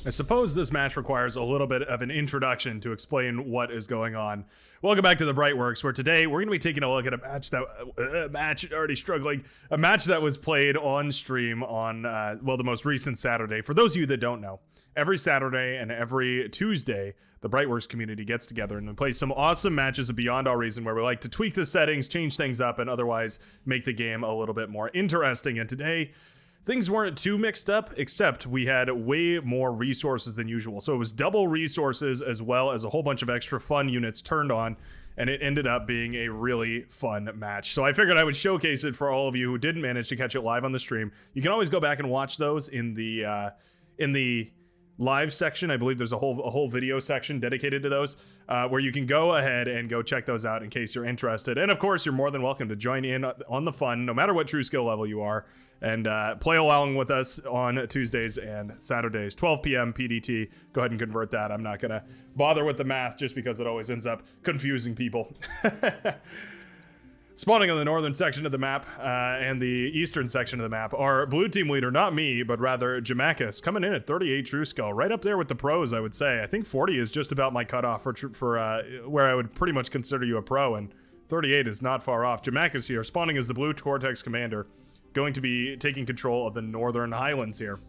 I suppose this match requires a little bit of an introduction to explain what is going on. Welcome back to the Brightworks, where today we're going to be taking a look at a match a match that was played on stream on, the most recent Saturday. For those of you that don't know, every Saturday and every Tuesday, the Brightworks community gets together and we play some awesome matches of Beyond All Reason, where we like to tweak the settings, change things up, and otherwise make the game a little bit more interesting. And today, things weren't too mixed up, except we had way more resources than usual. So it was double resources as well as a whole bunch of extra fun units turned on, and it ended up being a really fun match. So I figured I would showcase it for all of you who didn't manage to catch it live on the stream. You can always go back and watch those in the live section. I believe there's a whole video section dedicated to those, where you can go ahead and go check those out in case you're interested. And of course, you're more than welcome to join in on the fun, no matter what true skill level you are, and play along with us on Tuesdays and Saturdays, 12 p.m. PDT. Go ahead and convert that. I'm not going to bother with the math just because it always ends up confusing people. Spawning on the northern section of the map and the eastern section of the map, our blue team leader, not me, but rather Jamakis, coming in at 38 true skill, right up there with the pros, I would say. I think 40 is just about my cutoff for where I would pretty much consider you a pro, and 38 is not far off. Jamakis here, spawning as the blue Cortex commander, going to be taking control of the northern highlands here.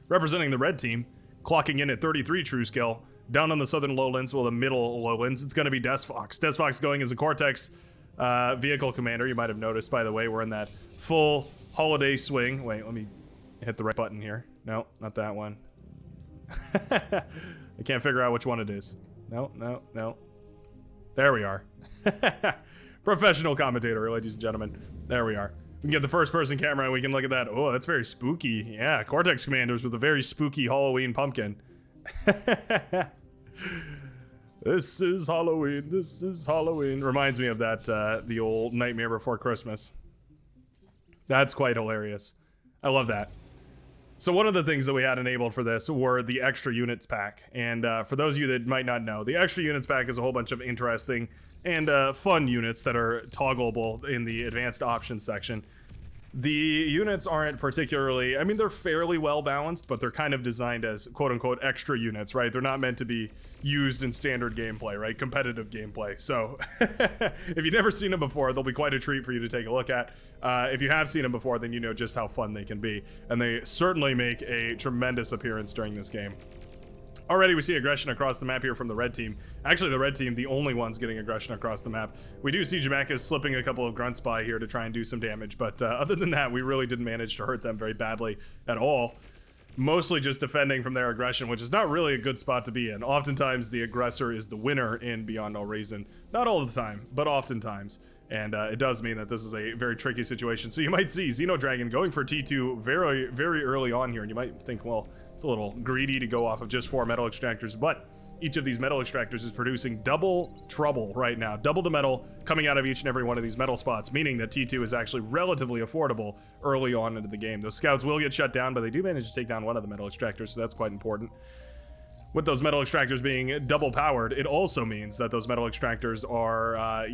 Representing the red team, clocking in at 33 true skill, down on the southern lowlands, the middle lowlands, it's going to be Desfox. Desfox going as a Cortex vehicle commander. You might have noticed, by the way, we're in that full holiday swing. Wait, let me hit the right button here. No, not that one. I can't figure out which one it is. No. There we are. Professional commentator, ladies and gentlemen. There we are. We can get the first person camera and we can look at that. Oh, that's very spooky. Yeah, Cortex commanders with a very spooky Halloween pumpkin. This is Halloween. This is Halloween. Reminds me of that, the old Nightmare Before Christmas. That's quite hilarious. I love that. So one of the things that we had enabled for this were the extra units pack. And for those of you that might not know, the extra units pack is a whole bunch of interesting and fun units that are toggleable in the advanced options section. The units aren't particularly, I mean, they're fairly well balanced, but they're kind of designed as quote unquote extra units, right? They're not meant to be used in standard gameplay, right? Competitive gameplay. So if you've never seen them before, they'll be quite a treat for you to take a look at. If you have seen them before, then you know just how fun they can be. And they certainly make a tremendous appearance during this game. Already we see aggression across the map here from the red team. Actually, the red team, the only ones getting aggression across the map. We do see Jamakis slipping a couple of grunts by here to try and do some damage, but other than that, we really didn't manage to hurt them very badly at all. Mostly just defending from their aggression, which is not really a good spot to be in. Oftentimes, the aggressor is the winner in Beyond All Reason. Not all the time, but oftentimes. And it does mean that this is a very tricky situation. So you might see Xenodragon going for T2 very, very early on here. And you might think, well, it's a little greedy to go off of just 4 metal extractors. But each of these metal extractors is producing double trouble right now. Double the metal coming out of each and every one of these metal spots, meaning that T2 is actually relatively affordable early on into the game. Those scouts will get shut down, but they do manage to take down one of the metal extractors, so that's quite important. With those metal extractors being double powered, it also means that those metal extractors are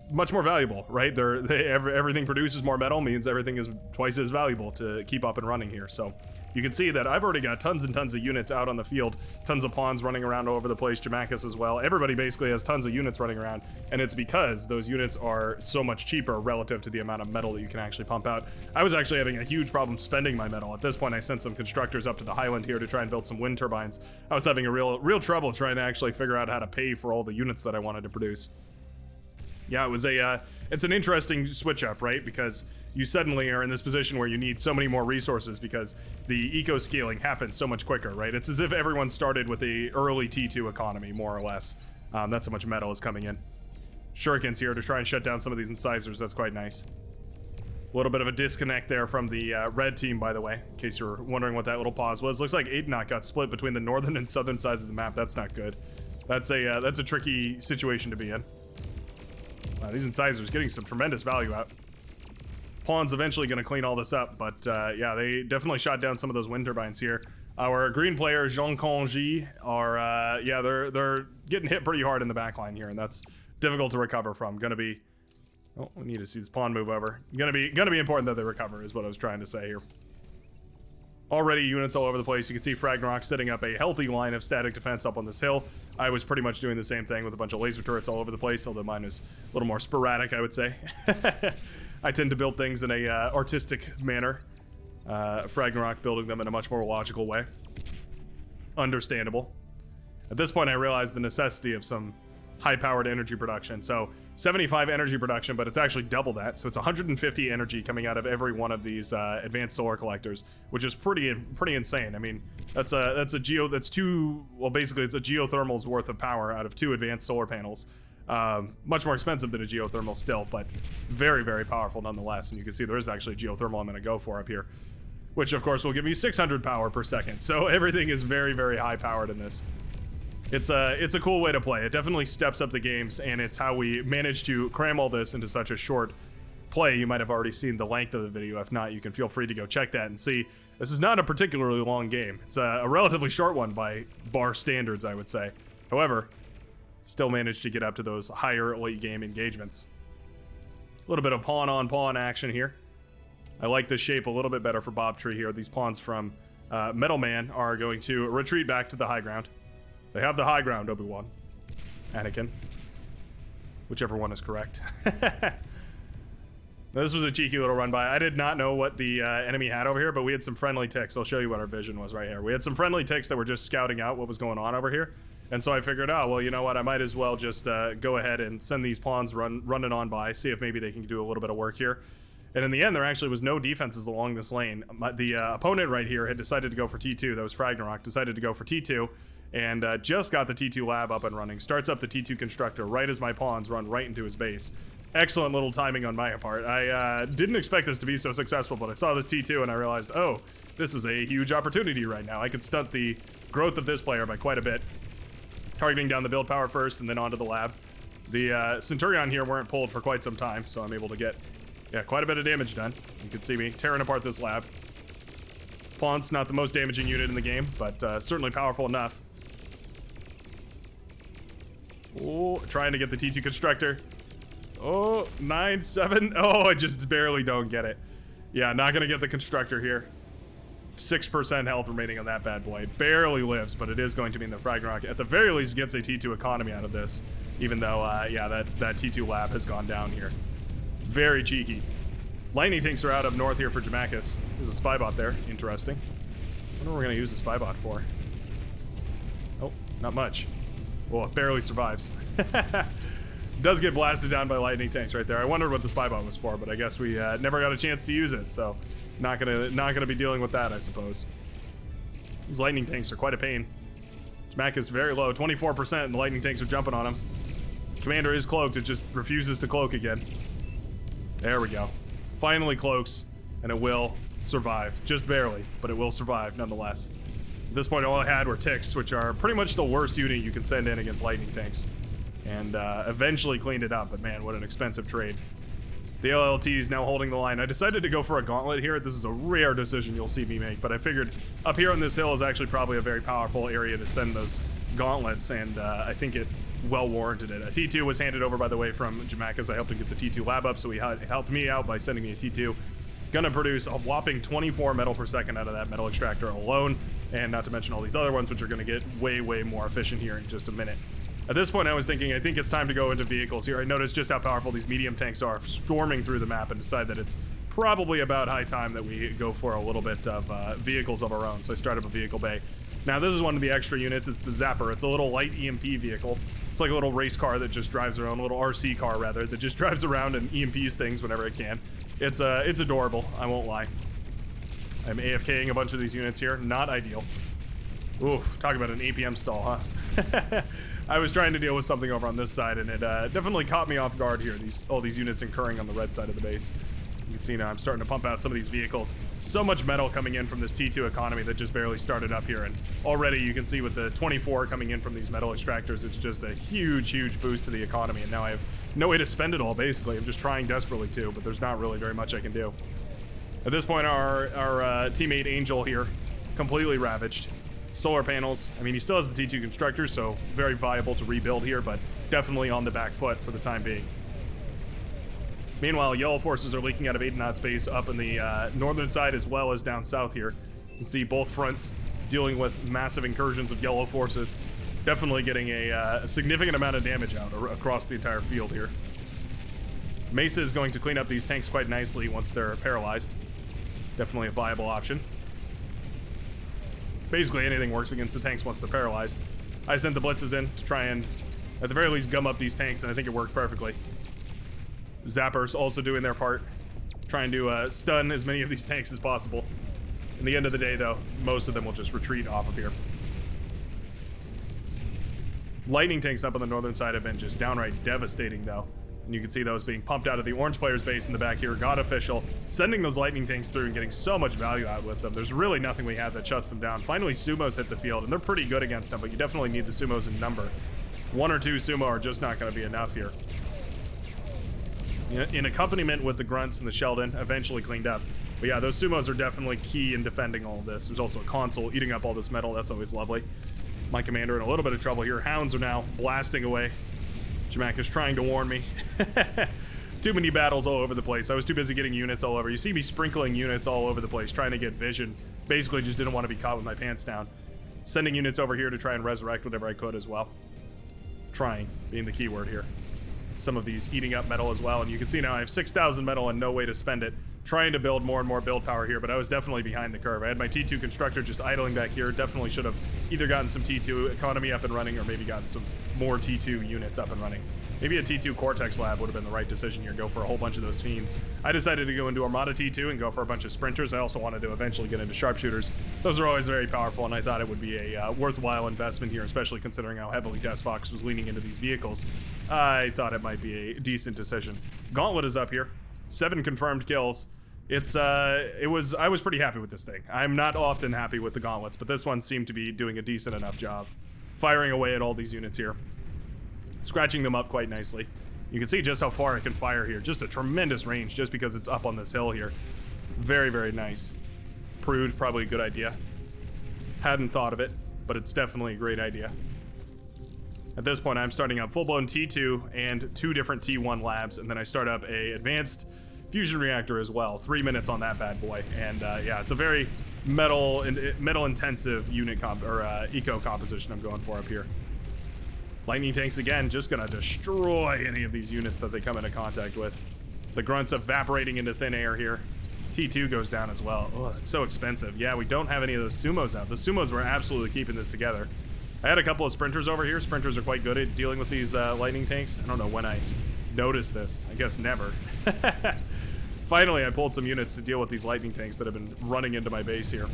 much more valuable, right? Everything produces more metal, means everything is twice as valuable to keep up and running here. So you can see that I've already got tons and tons of units out on the field, tons of pawns running around all over the place, Jamakis as well. Everybody basically has tons of units running around, and it's because those units are so much cheaper relative to the amount of metal that you can actually pump out. I was actually having a huge problem spending my metal. At this point, I sent some constructors up to the highland here to try and build some wind turbines. I was having a real trouble trying to actually figure out how to pay for all the units that I wanted to produce. Yeah, it was it's an interesting switch up, right? Because you suddenly are in this position where you need so many more resources because the eco scaling happens so much quicker, right? It's as if everyone started with the early T2 economy, more or less. That's how much metal is coming in. Shurikens here to try and shut down some of these incisors. That's quite nice. A little bit of a disconnect there from the red team, by the way, in case you're wondering what that little pause was. Looks like Adenot got split between the northern and southern sides of the map. That's not good. That's a tricky situation to be in. These incisors getting some tremendous value out. Pawn's eventually going to clean all this up, but yeah, they definitely shot down some of those wind turbines here. Our green player, Jean Congy, are, yeah, they're getting hit pretty hard in the backline here, and that's difficult to recover from. Gonna be, oh, we need to see this pawn move over. Gonna be important that they recover, is what I was trying to say here. Already units all over the place. You can see Fragnarok setting up a healthy line of static defense up on this hill. I was pretty much doing the same thing with a bunch of laser turrets all over the place, although mine was a little more sporadic, I would say. I tend to build things in a artistic manner. Fragnarok building them in a much more logical way. Understandable. At this point, I realized the necessity of some high-powered energy production. So 75 energy production, but it's actually double that. So it's 150 energy coming out of every one of these advanced solar collectors, which is pretty insane. I mean, that's basically it's a geothermal's worth of power out of 2 advanced solar panels. Much more expensive than a geothermal still, but very, very powerful nonetheless. And you can see there is actually a geothermal I'm going to go for up here, which of course will give me 600 power per second. So everything is very, very high powered in this. It's a cool way to play. It definitely steps up the games, and it's how we managed to cram all this into such a short play. You might have already seen the length of the video. If not, you can feel free to go check that and see. This is not a particularly long game. It's a relatively short one by bar standards, I would say. However, still managed to get up to those higher late game engagements. A little bit of pawn on pawn action here. I like this shape a little bit better for Bob Tree here. These pawns from Metal Man are going to retreat back to the high ground. They have the high ground, Obi-Wan. Anakin. Whichever one is correct. This was a cheeky little run by. I did not know what the enemy had over here, but we had some friendly ticks. I'll show you what our vision was right here. We had some friendly ticks that were just scouting out what was going on over here. And so I figured, oh, well, you know what? I might as well just go ahead and send these pawns running on by, see if maybe they can do a little bit of work here. And in the end, there actually was no defenses along this lane. The opponent right here had decided to go for T2. That was Fragnarok. Decided to go for T2. And just got the T2 lab up and running. Starts up the T2 constructor right as my pawns run right into his base. Excellent little timing on my part. I didn't expect this to be so successful, but I saw this T2 and I realized, oh, this is a huge opportunity right now. I could stunt the growth of this player by quite a bit. Targeting down the build power first and then onto the lab. The Centurion here weren't pulled for quite some time, so I'm able to get quite a bit of damage done. You can see me tearing apart this lab. Pawn's not the most damaging unit in the game, but certainly powerful enough. Oh, trying to get the T2 constructor. Oh, 9-7. Oh, I just barely don't get it. Yeah, not gonna get the constructor here. 6% health remaining on that bad boy. It barely lives, but it is going to mean the Fragnarok at the very least gets a T2 economy out of this, even though yeah, that T2 lab has gone down here. Very cheeky. Lightning tanks are out up north here for Jamakis. There's a spy bot there. Interesting. I wonder what we're gonna use the spy bot for. Oh, not much. Well, it barely survives. Does get blasted down by lightning tanks right there. I wondered what the spy bot was for, but I guess we never got a chance to use it, so not gonna be dealing with that, I suppose. These lightning tanks are quite a pain. Jamak is very low, 24%, and the lightning tanks are jumping on him. Commander is cloaked, it just refuses to cloak again. There we go. Finally cloaks, and it will survive. Just barely, but it will survive nonetheless. At this point, all I had were ticks, which are pretty much the worst unit you can send in against lightning tanks. And eventually cleaned it up, but man, what an expensive trade. The LLT is now holding the line. I decided to go for a gauntlet here. This is a rare decision you'll see me make, but I figured up here on this hill is actually probably a very powerful area to send those gauntlets, and I think it well warranted it. A T2 was handed over, by the way, from Jamakis. I helped him get the T2 lab up, so he helped me out by sending me a T2. Gonna produce a whopping 24 metal per second out of that metal extractor alone, and not to mention all these other ones, which are gonna get way, way more efficient here in just a minute. At this point, I was thinking, I think it's time to go into vehicles here. I noticed just how powerful these medium tanks are, storming through the map, and decide that it's probably about high time that we go for a little bit of vehicles of our own. So I start up a vehicle bay. Now, this is one of the extra units. It's the Zapper. It's a little light EMP vehicle. It's like a little race car that just drives around, a little RC car, rather, that just drives around and EMPs things whenever it can. It's adorable, I won't lie. I'm AFKing a bunch of these units here. Not ideal. Oof, talk about an APM stall, huh? I was trying to deal with something over on this side, and it definitely caught me off guard here, all these units incurring on the red side of the base. You can see now I'm starting to pump out some of these vehicles. So much metal coming in from this T2 economy that just barely started up here, and already you can see with the 24 coming in from these metal extractors, it's just a huge, huge boost to the economy, and now I have no way to spend it all, basically. I'm just trying desperately to, but there's not really very much I can do. At this point, our teammate Angel here, completely ravaged. Solar panels, I mean, he still has the T2 constructor, so very viable to rebuild here, but definitely on the back foot for the time being. Meanwhile, yellow forces are leaking out of Adenot space up in the northern side as well as down south here. You can see both fronts dealing with massive incursions of yellow forces. Definitely getting a significant amount of damage out across the entire field here. Mesa is going to clean up these tanks quite nicely once they're paralyzed. Definitely a viable option. Basically anything works against the tanks once they're paralyzed. I sent the blitzes in to try and, at the very least, gum up these tanks, and I think it worked perfectly. Zappers also doing their part, trying to stun as many of these tanks as possible. In the end of the day, though, most of them will just retreat off of here. Lightning tanks up on the northern side have been just downright devastating, though. And you can see those being pumped out of the orange player's base in the back here. God Official sending those lightning tanks through and getting so much value out with them. There's really nothing we have that shuts them down. Finally, sumos hit the field, and they're pretty good against them, but you definitely need the sumos in number. 1 or 2 sumo are just not going to be enough here. In accompaniment with the grunts and the Sheldon, eventually cleaned up. But yeah, those sumos are definitely key in defending all of this. There's also a console eating up all this metal. That's always lovely. My commander in a little bit of trouble here. Hounds are now blasting away. Jamak is trying to warn me. Too many battles all over the place. I was too busy getting units all over. You see me sprinkling units all over the place, trying to get vision. Basically just didn't want to be caught with my pants down. Sending units over here to try and resurrect whatever I could as well. Trying being the key word here. Some of these eating up metal as well, and you can see now I have 6,000 metal and no way to spend it. Trying to build more and more build power here, but I was definitely behind the curve. I had my T2 constructor just idling back here. Definitely should have either gotten some T2 economy up and running or maybe gotten some more T2 units up and running. Maybe a T2 Cortex lab would have been the right decision here. Go for a whole bunch of those fiends. I decided to go into Armada T2 and go for a bunch of sprinters. I also wanted to eventually get into sharpshooters. Those are always very powerful, and I thought it would be a worthwhile investment here, especially considering how heavily Desfox was leaning into these vehicles. I thought it might be a decent decision. Gauntlet is up here. 7 confirmed kills. I was pretty happy with this thing. I'm not often happy with the gauntlets, but this one seemed to be doing a decent enough job. Firing away at all these units here. Scratching them up quite nicely. You can see just how far it can fire here. Just a tremendous range just because it's up on this hill here. Very, very nice. Prude, probably a good idea. Hadn't thought of it, but it's definitely a great idea. At this point, I'm starting up full-blown T2 and 2 different T1 labs, and then I start up a advanced fusion reactor as well. 3 minutes on that bad boy, and yeah, it's a very metal-intensive unit eco composition I'm going for up here. Lightning tanks again, just gonna destroy any of these units that they come into contact with. The grunts evaporating into thin air here. T2 goes down as well. Oh, that's so expensive. Yeah, we don't have any of those sumos out. The sumos were absolutely keeping this together. I had a couple of sprinters over here. Sprinters are quite good at dealing with these lightning tanks. I don't know when I noticed this. I guess never. Finally, I pulled some units to deal with these lightning tanks that have been running into my base here.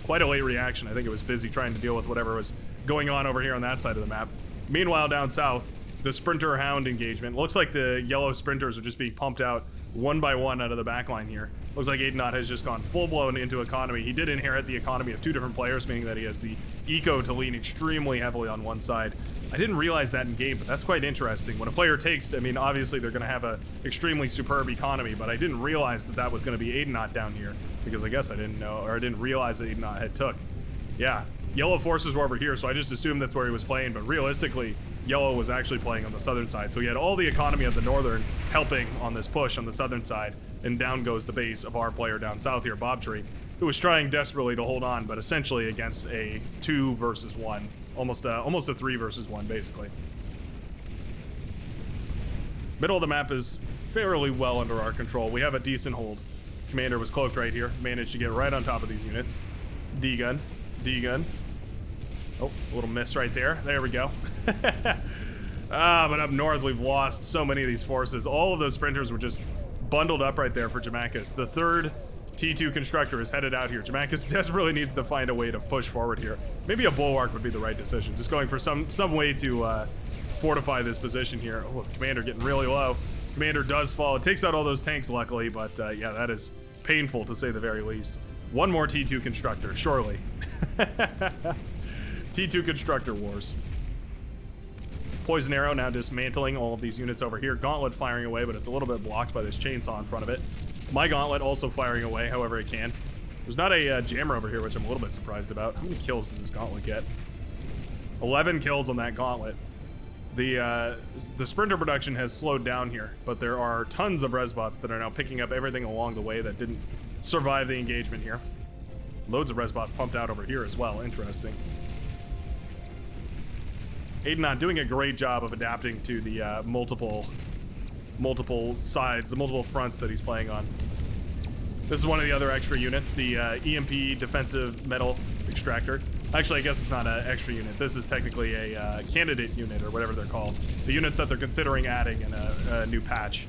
Quite a late reaction. I think it was busy trying to deal with whatever was going on over here on that side of the map. Meanwhile, down south, the Sprinter Hound engagement. Looks like the yellow sprinters are just being pumped out one by one out of the back line here. Looks like Adenot has just gone full-blown into economy. He did inherit the economy of 2 different players, meaning that he has the eco to lean extremely heavily on one side. I didn't realize that in game, but that's quite interesting. When a player takes, I mean, obviously they're going to have a extremely superb economy, but I didn't realize that that was going to be Adenot down here, because I guess I didn't know, or I didn't realize that Adenot had took. Yeah, yellow forces were over here, so I just assumed that's where he was playing, but realistically, yellow was actually playing on the southern side. So he had all the economy of the northern helping on this push on the southern side, and down goes the base of our player down south here, Bobtree, who was trying desperately to hold on, but essentially against a 2 versus 1. Almost a 3 versus 1, basically. Middle of the map is fairly well under our control. We have a decent hold. Commander was cloaked right here. Managed to get right on top of these units. D-gun. D-gun. Oh, a little miss right there. There we go. But up north, we've lost so many of these forces. All of those sprinters were just bundled up right there for Jamakis. The 3rd T2 constructor is headed out here. Jamakis desperately needs to find a way to push forward here. Maybe a bulwark would be the right decision. Just going for some way to fortify this position here. Oh, the commander getting really low. Commander does fall. It takes out all those tanks, luckily, but yeah, that is painful to say the very least. One more T2 constructor, surely. T2 constructor wars. Poison Arrow now dismantling all of these units over here. Gauntlet firing away, but it's a little bit blocked by this chainsaw in front of it. My Gauntlet also firing away however it can. There's not a jammer over here, which I'm a little bit surprised about. How many kills did this Gauntlet get? 11 kills on that Gauntlet. The Sprinter production has slowed down here, but there are tons of Resbots that are now picking up everything along the way that didn't survive the engagement here. Loads of res bots pumped out over here as well. Interesting. Aiden not doing a great job of adapting to the multiple sides, the multiple fronts that he's playing on. This is one of the other extra units, the EMP defensive metal extractor. Actually, I guess it's not an extra unit. This is technically a candidate unit, or whatever they're called. The units that they're considering adding in a new patch.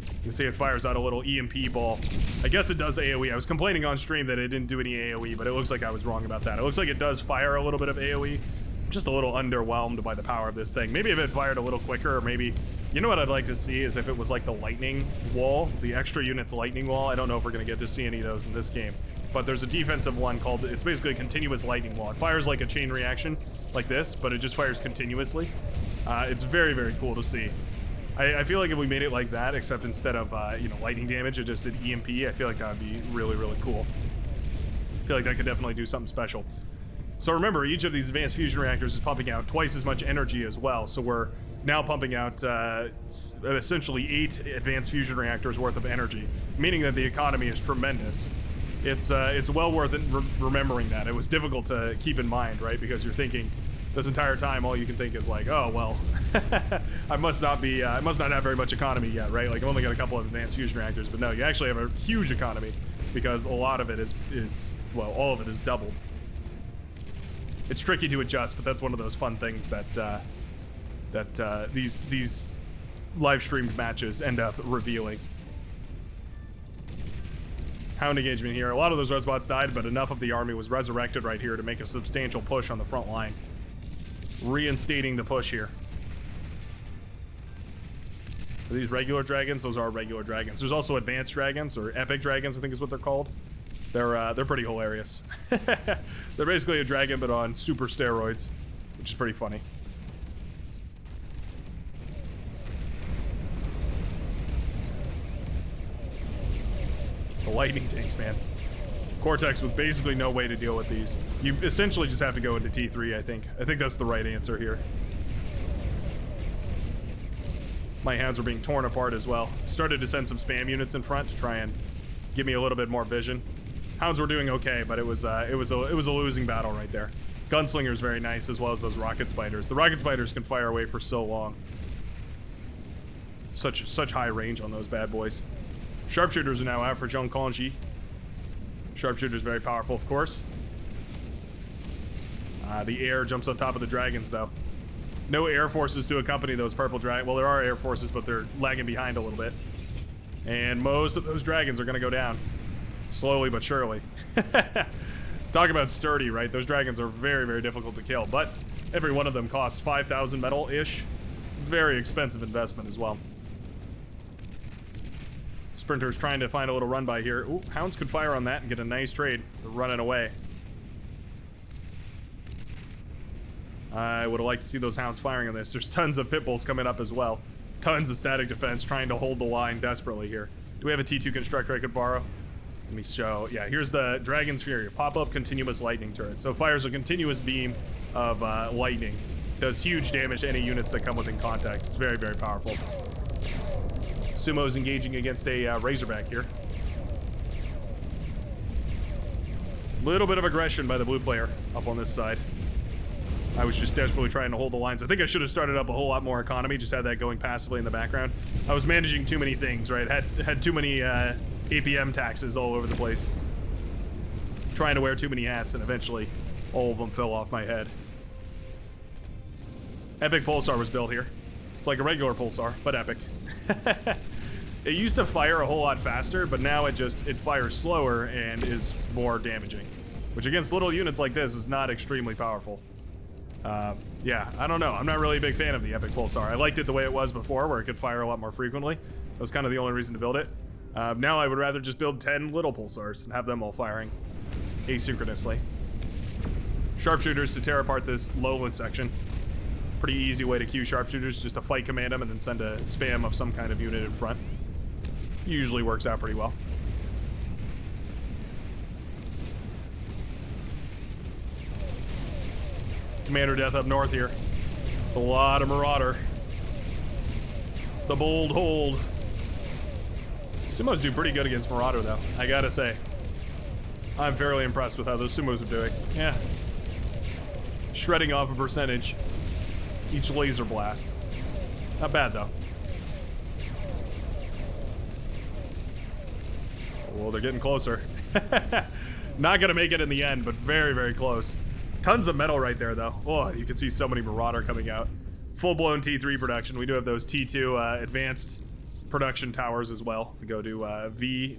You can see it fires out a little EMP ball. I guess it does AoE. I was complaining on stream that it didn't do any AoE, but it looks like I was wrong about that. It looks like it does fire a little bit of AoE. I'm just a little underwhelmed by the power of this thing. Maybe if it fired a little quicker, or maybe... You know what I'd like to see is if it was like the lightning wall, the extra unit's lightning wall. I don't know if we're going to get to see any of those in this game. But there's a defensive one called... It's basically a continuous lightning wall. It fires like a chain reaction, like this, but it just fires continuously. It's very, very cool to see. I feel like if we made it like that, except instead of, you know, lightning damage, it just did EMP, I feel like that would be really, really cool. I feel like that could definitely do something special. So remember, each of these advanced fusion reactors is pumping out twice as much energy as well, so we're now pumping out essentially 8 advanced fusion reactors worth of energy, meaning that the economy is tremendous. It's well worth it remembering that. It was difficult to keep in mind, right? Because you're thinking, this entire time, all you can think is like, oh, well, I must not have very much economy yet, right? Like, I've only got a couple of advanced fusion reactors, but no, you actually have a huge economy because a lot of it is well, all of it is doubled. It's tricky to adjust, but that's one of those fun things that these live streamed matches end up revealing. Hound engagement here. A lot of those res bots died, but enough of the army was resurrected right here to make a substantial push on the front line. Reinstating the push here. Are these regular dragons? Those are regular dragons. There's also advanced dragons, or epic dragons, I think is what they're called. They're pretty hilarious. They're basically a dragon, but on super steroids, which is pretty funny. The lightning tanks, man. Cortex with basically no way to deal with these. You essentially just have to go into T3, I think. I think that's the right answer here. My hounds were being torn apart as well. Started to send some spam units in front to try and give me a little bit more vision. Hounds were doing okay, but it was a losing battle right there. Gunslinger's very nice, as well as those rocket spiders. The rocket spiders can fire away for so long. Such high range on those bad boys. Sharpshooters are now out for Jean Conji. Sharpshooter's very powerful, of course. The air jumps on top of the dragons, though. No air forces to accompany those purple dragons. Well, there are air forces, but they're lagging behind a little bit. And most of those dragons are going to go down. Slowly but surely. Talk about sturdy, right? Those dragons are very, very difficult to kill, but every one of them costs 5,000 metal-ish. Very expensive investment as well. Sprinter's trying to find a little run by here. Ooh, hounds could fire on that and get a nice trade. They're running away. I would have liked to see those hounds firing on this. There's tons of pit bulls coming up as well. Tons of static defense trying to hold the line desperately here. Do we have a T2 constructor I could borrow? Let me show. Yeah, here's the Dragon's Fury. Pop-up continuous lightning turret. So it fires a continuous beam of lightning. Does huge damage to any units that come within contact. It's very, very powerful. Sumo's engaging against a Razorback here. Little bit of aggression by the blue player up on this side. I was just desperately trying to hold the lines. I think I should have started up a whole lot more economy, just had that going passively in the background. I was managing too many things, right? Had too many APM taxes all over the place. Trying to wear too many hats, and eventually all of them fell off my head. Epic Pulsar was built here. It's like a regular Pulsar, but epic. It used to fire a whole lot faster, but now it fires slower and is more damaging. Which against little units like this is not extremely powerful. Yeah, I don't know. I'm not really a big fan of the Epic Pulsar. I liked it the way it was before, where it could fire a lot more frequently. That was kind of the only reason to build it. Now I would rather just build 10 little Pulsars and have them all firing asynchronously. Sharpshooters to tear apart this lowland section. Pretty easy way to queue sharpshooters, just to fight command them and then send a spam of some kind of unit in front. Usually works out pretty well. Commander death up north here. It's a lot of Marauder. The bold hold. Sumos do pretty good against Marauder, though, I gotta say. I'm fairly impressed with how those sumos are doing. Yeah. Shredding off a percentage each laser blast. Not bad, though. Well, they're getting closer. Not gonna make it in the end, but very, very close. Tons of metal right there, though. Oh, you can see so many Marauder coming out. Full-blown T3 production. We do have those T2 advanced production towers as well. We go to V,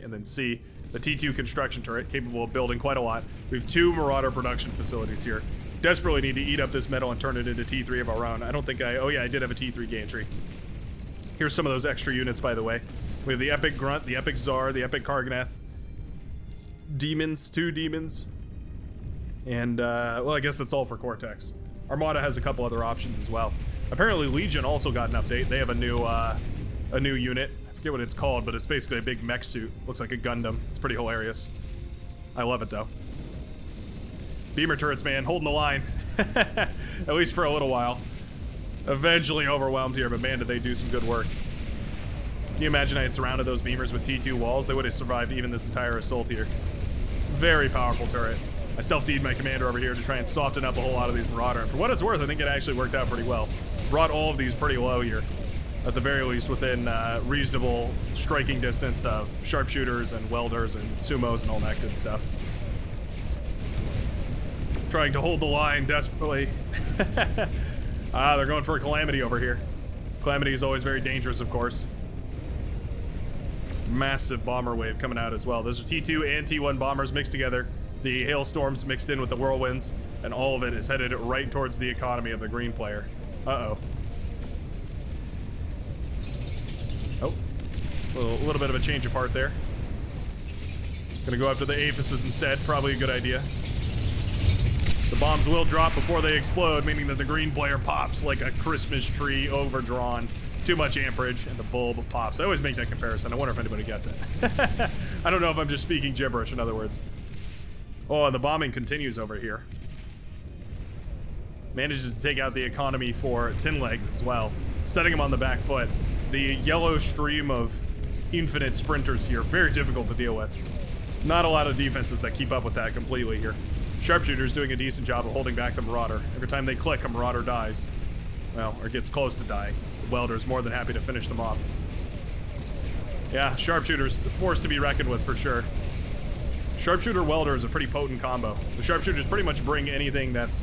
and then C. The T2 construction turret, capable of building quite a lot. We have 2 Marauder production facilities here. Desperately need to eat up this metal and turn it into T3 of our own. I don't think oh yeah, I did have a T3 gantry. Here's some of those extra units, by the way. We have the Epic Grunt, the Epic Czar, the Epic Karganeth. Demons, 2 demons. And, well, I guess that's all for Cortex. Armada has a couple other options as well. Apparently Legion also got an update. They have a new unit. I forget what it's called, but it's basically a big mech suit. Looks like a Gundam. It's pretty hilarious. I love it, though. Beamer turrets, man, holding the line. At least for a little while. Eventually overwhelmed here, but man, did they do some good work. Can you imagine I had surrounded those beamers with T2 walls? They would have survived even this entire assault here. Very powerful turret. I self-D'd my commander over here to try and soften up a whole lot of these Marauder. And for what it's worth, I think it actually worked out pretty well. Brought all of these pretty low here. At the very least, within reasonable striking distance of sharpshooters and welders and sumos and all that good stuff. Trying to hold the line desperately. They're going for a Calamity over here. Calamity is always very dangerous, of course. Massive bomber wave coming out as well. Those are T2 and T1 bombers mixed together. The hailstorms mixed in with the whirlwinds, and all of it is headed right towards the economy of the green player. Uh-oh. Oh. A little bit of a change of heart there. Gonna go after the Aphises instead. Probably a good idea. The bombs will drop before they explode, meaning that the green player pops like a Christmas tree overdrawn. Too much amperage, and the bulb pops. I always make that comparison. I wonder if anybody gets it. I don't know if I'm just speaking gibberish, in other words. Oh, and the bombing continues over here. Manages to take out the economy for Tin Legs as well, setting him on the back foot. The yellow stream of infinite sprinters here, very difficult to deal with. Not a lot of defenses that keep up with that completely here. Sharpshooter's doing a decent job of holding back the Marauder. Every time they click, a Marauder dies. Well, or gets close to dying. The Welder's more than happy to finish them off. Yeah, Sharpshooter's a force to be reckoned with for sure. Sharpshooter Welder is a pretty potent combo. The Sharpshooters pretty much bring anything that's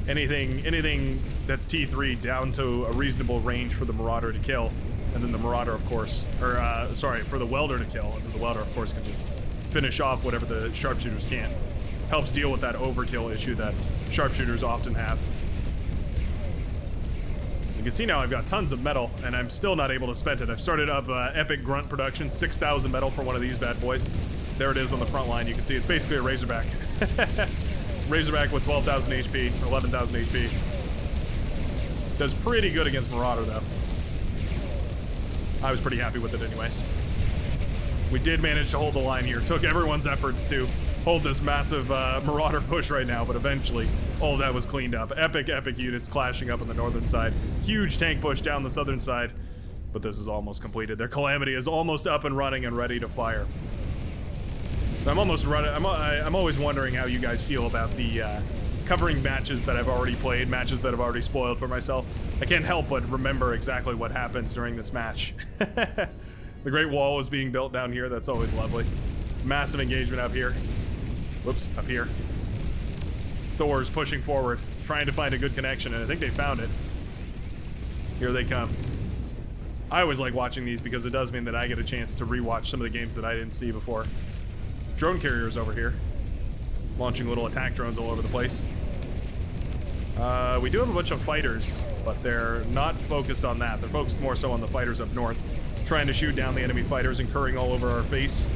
anything that's T3 down to a reasonable range for the Marauder to kill, and then the Marauder, of course, or sorry, for the Welder to kill, and then the Welder, of course, can just finish off whatever the Sharpshooters can't. Helps deal with that overkill issue that Sharpshooters often have. You can see now I've got tons of metal, and I'm still not able to spend it. I've started up Epic Grunt production, 6,000 metal for one of these bad boys. There it is on the front line. You can see it's basically a Razorback. Razorback with 12,000 HP, or 11,000 HP. Does pretty good against Marauder, though. I was pretty happy with it anyways. We did manage to hold the line here. Took everyone's efforts to hold this massive Marauder push right now, but eventually all of that was cleaned up. Epic units clashing up on the northern side. Huge tank push down the southern side, but this is almost completed. Their Calamity is almost up and running and ready to fire. I'm almost running. I'm always wondering how you guys feel about the covering matches that I've already played, matches that I've already spoiled for myself. I can't help but remember exactly what happens during this match. The Great Wall is being built down here. That's always lovely. Massive engagement up here. Whoops, up here. Thor's pushing forward, trying to find a good connection, and I think they found it. Here they come. I always like watching these because it does mean that I get a chance to rewatch some of the games that I didn't see before. Drone carriers over here, launching little attack drones all over the place. We do have a bunch of fighters, but they're not focused on that. They're focused more so on the fighters up north, trying to shoot down the enemy fighters, incurring all over our face.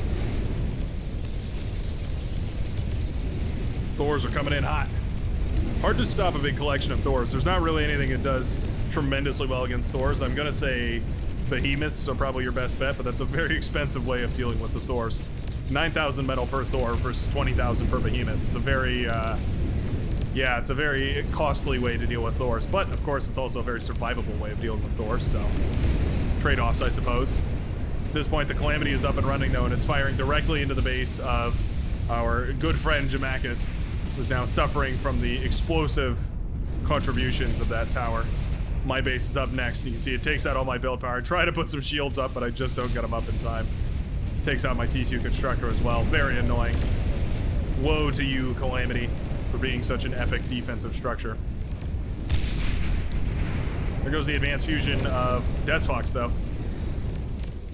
Thors are coming in hot. Hard to stop a big collection of Thors. There's not really anything that does tremendously well against Thors. I'm gonna say Behemoths are probably your best bet, but that's a very expensive way of dealing with the Thors. 9,000 metal per Thor versus 20,000 per Behemoth. It's a very, yeah, it's a very costly way to deal with Thors, but of course it's also a very survivable way of dealing with Thors, so trade-offs, I suppose. At this point, the Calamity is up and running, though, and it's firing directly into the base of our good friend Jamakis, who's now suffering from the explosive contributions of that tower. My base is up next. You can see it takes out all my build power. I try to put some shields up, but I just don't get them up in time. Takes out my T2 constructor as well. Very annoying. Woe to you, Calamity, for being such an epic defensive structure. There goes the advanced fusion of Desfox, though.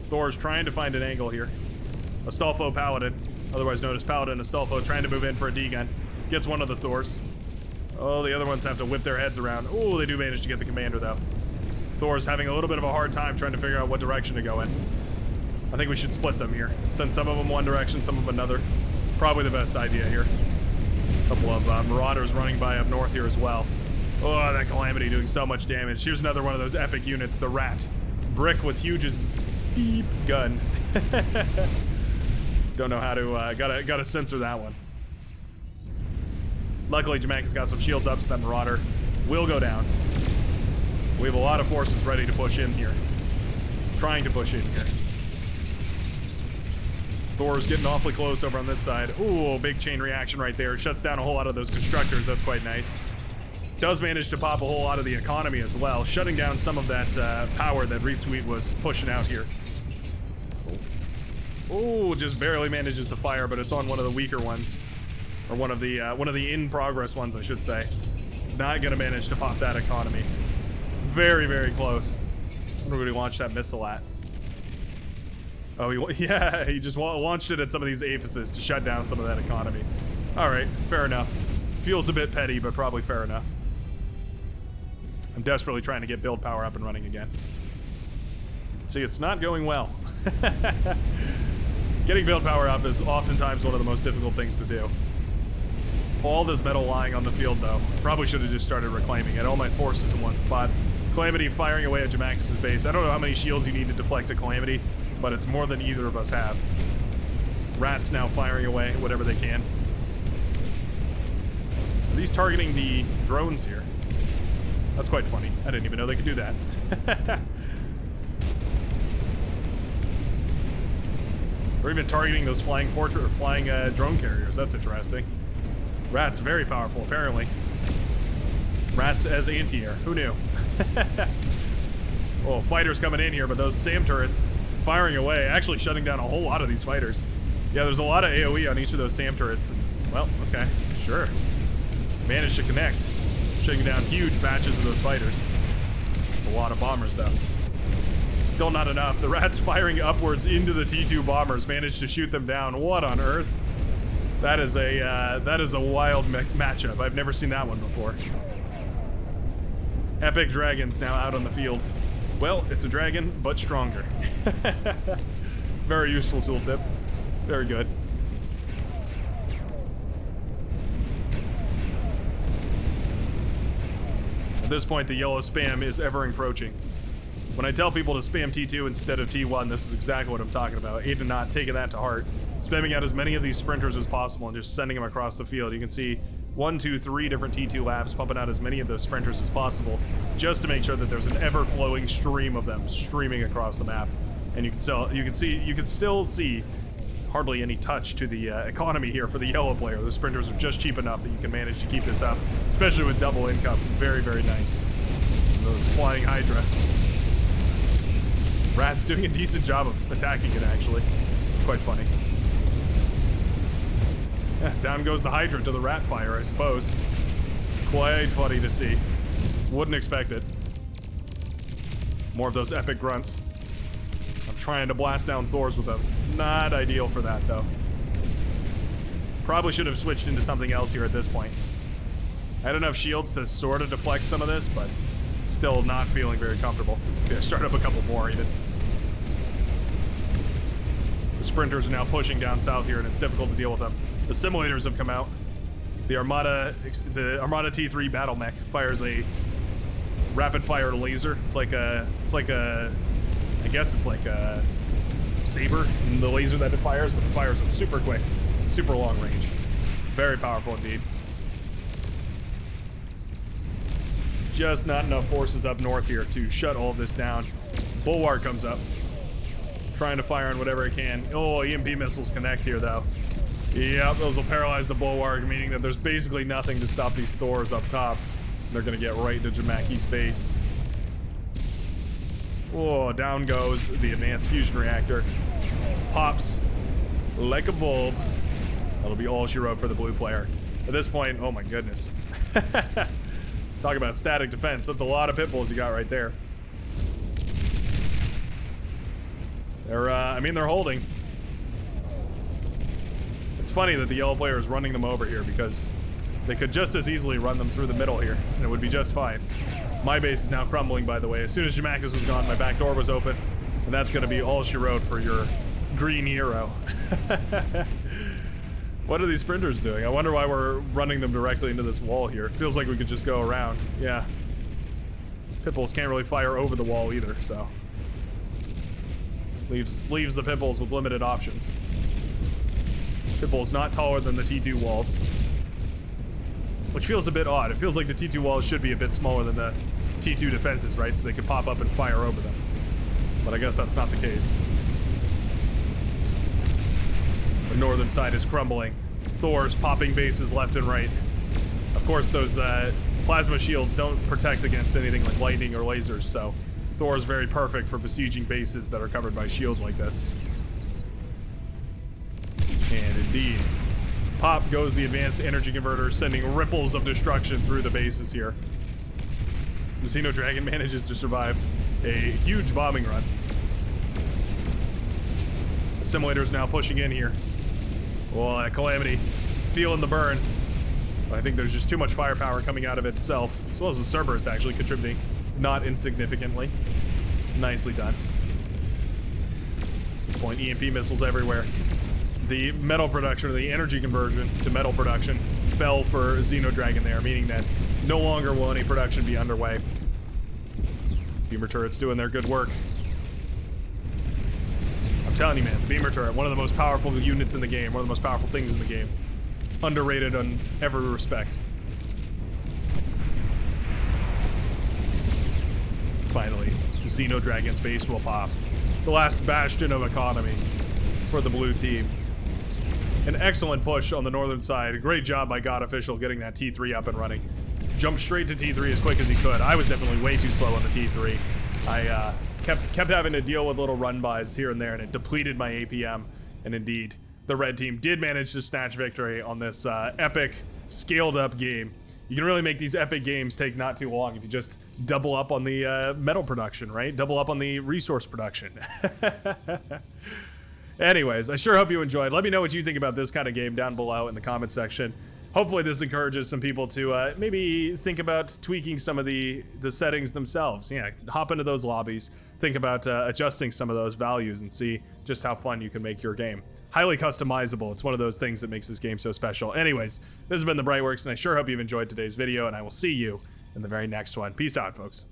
Thor's trying to find an angle here. Astolfo Paladin, otherwise known as Paladin Astolfo, trying to move in for a D-gun. Gets one of the Thors. Oh, the other ones have to whip their heads around. Oh, they do manage to get the commander, though. Thor's having a little bit of a hard time trying to figure out what direction to go in. I think we should split them here. Send some of them one direction, some of them another. Probably the best idea here. A couple of Marauders running by up north here as well. Oh, that Calamity doing so much damage. Here's another one of those epic units, the Rat. Brick with Huge's beep gun. Don't know how to, gotta censor that one. Luckily, Jamakis got some shields up, so that Marauder will go down. We have a lot of forces ready to push in here. Trying to push in here. Thor's getting awfully close over on this side. Ooh, big chain reaction right there. Shuts down a whole lot of those constructors. That's quite nice. Does manage to pop a whole lot of the economy as well, shutting down some of that power that Retweet was pushing out here. Oh, just barely manages to fire, but it's on one of the weaker ones. Or one of the in-progress ones, I should say. Not gonna manage to pop that economy. Very, very close. I wonder where he launched that missile at. Oh, he just launched it at some of these aphises to shut down some of that economy. Alright, fair enough. Feels a bit petty, but probably fair enough. I'm desperately trying to get build power up and running again. You can see it's not going well. Getting build power up is oftentimes one of the most difficult things to do. All this metal lying on the field, though. Probably should have just started reclaiming it. All my forces in one spot. Calamity firing away at Jamakis' base. I don't know how many shields you need to deflect a Calamity, but it's more than either of us have. Rats now firing away whatever they can. Are these targeting the drones here? That's quite funny. I didn't even know they could do that. Or even targeting those flying fortress or flying drone carriers. That's interesting. Rats very powerful, apparently. Rats as anti-air. Who knew? Oh, fighters coming in here, but those SAM turrets firing away, actually shutting down a whole lot of these fighters. Yeah, there's a lot of AoE on each of those SAM turrets. And, well, okay, sure. Managed to connect. Shutting down huge batches of those fighters. It's a lot of bombers, though. Still not enough. The Rats firing upwards into the T2 bombers managed to shoot them down. What on earth? That is a wild matchup. I've never seen that one before. Epic dragons now out on the field. Well, it's a dragon, but stronger. Very useful tooltip. Very good. At this point, the yellow spam is ever encroaching. When I tell people to spam T2 instead of T1, this is exactly what I'm talking about. Aid to not taking that to heart. Spamming out as many of these sprinters as possible and just sending them across the field. You can see 1, 2, 3 different T2 labs pumping out as many of those sprinters as possible, just to make sure that there's an ever-flowing stream of them streaming across the map. And you can still see hardly any touch to the economy here for the yellow player. The sprinters are just cheap enough that you can manage to keep this up, especially with double income. Very, very nice. Those flying Hydra. Rat's doing a decent job of attacking it, actually. It's quite funny. Yeah, down goes the Hydra to the Rat fire, I suppose. Quite funny to see. Wouldn't expect it. More of those epic grunts. I'm trying to blast down Thors with them. Not ideal for that, though. Probably should have switched into something else here at this point. I had enough shields to sort of deflect some of this, but still not feeling very comfortable. See, I started up a couple more, even. The sprinters are now pushing down south here, and it's difficult to deal with them. The simulators have come out. The Armada T3 battle mech fires a rapid-fire laser. It's like a, I guess it's like a saber, the laser that it fires, but it fires them super quick, super long range. Very powerful indeed. Just not enough forces up north here to shut all of this down. Bulwark comes up. Trying to fire on whatever it can. Oh, EMP missiles connect here, though. Yep, those will paralyze the bulwark, meaning that there's basically nothing to stop these Thors up top. They're gonna get right into Jamaki's base. Oh, down goes the advanced fusion reactor. Pops like a bulb. That'll be all she wrote for the blue player. At this point, oh my goodness. Talk about static defense. That's a lot of pit bulls you got right there. They're, I mean, they're holding. It's funny that the yellow player is running them over here because they could just as easily run them through the middle here, and it would be just fine. My base is now crumbling, by the way. As soon as Jamakis was gone, my back door was open, and that's going to be all she wrote for your green hero. What are these sprinters doing? I wonder why we're running them directly into this wall here. It feels like we could just go around. Yeah. Pitbulls can't really fire over the wall either, so... Leaves the Pitbulls with limited options. Pitbull's not taller than the T2 walls. Which feels a bit odd. It feels like the T2 walls should be a bit smaller than the T2 defenses, right? So they could pop up and fire over them. But I guess that's not the case. The northern side is crumbling. Thor's popping bases left and right. Of course, those plasma shields don't protect against anything like lightning or lasers, so Thor is very perfect for besieging bases that are covered by shields like this. And indeed, pop goes the advanced energy converter, sending ripples of destruction through the bases here. The Xenodragon manages to survive a huge bombing run. The simulator's now pushing in here. Oh, that Calamity. Feeling the burn. But I think there's just too much firepower coming out of it itself, as well as the Cerberus actually contributing not insignificantly. Nicely done. At this point, EMP missiles everywhere. The metal production, or the energy conversion to metal production, fell for Xenodragon there, meaning that no longer will any production be underway. Beamer turrets doing their good work. I'm telling you, man, the Beamer turret, one of the most powerful units in the game, one of the most powerful things in the game. Underrated on every respect. Finally, Xenodragon's base will pop. The last bastion of economy for the blue team. An excellent push on the northern side. Great job by God Official getting that T3 up and running. Jumped straight to T3 as quick as he could. I was definitely way too slow on the T3. I kept having to deal with little run-bys here and there, and it depleted my APM. And indeed, the red team did manage to snatch victory on this epic, scaled-up game. You can really make these epic games take not too long if you just double up on the metal production, right? Double up on the resource production. Anyways, I sure hope you enjoyed. Let me know what you think about this kind of game down below in the comment section. Hopefully this encourages some people to maybe think about tweaking some of the settings themselves. Yeah, hop into those lobbies, think about adjusting some of those values and see just how fun you can make your game. Highly customizable. It's one of those things that makes this game so special. Anyways, this has been The Brightworks, and I sure hope you've enjoyed today's video, and I will see you in the very next one. Peace out, folks.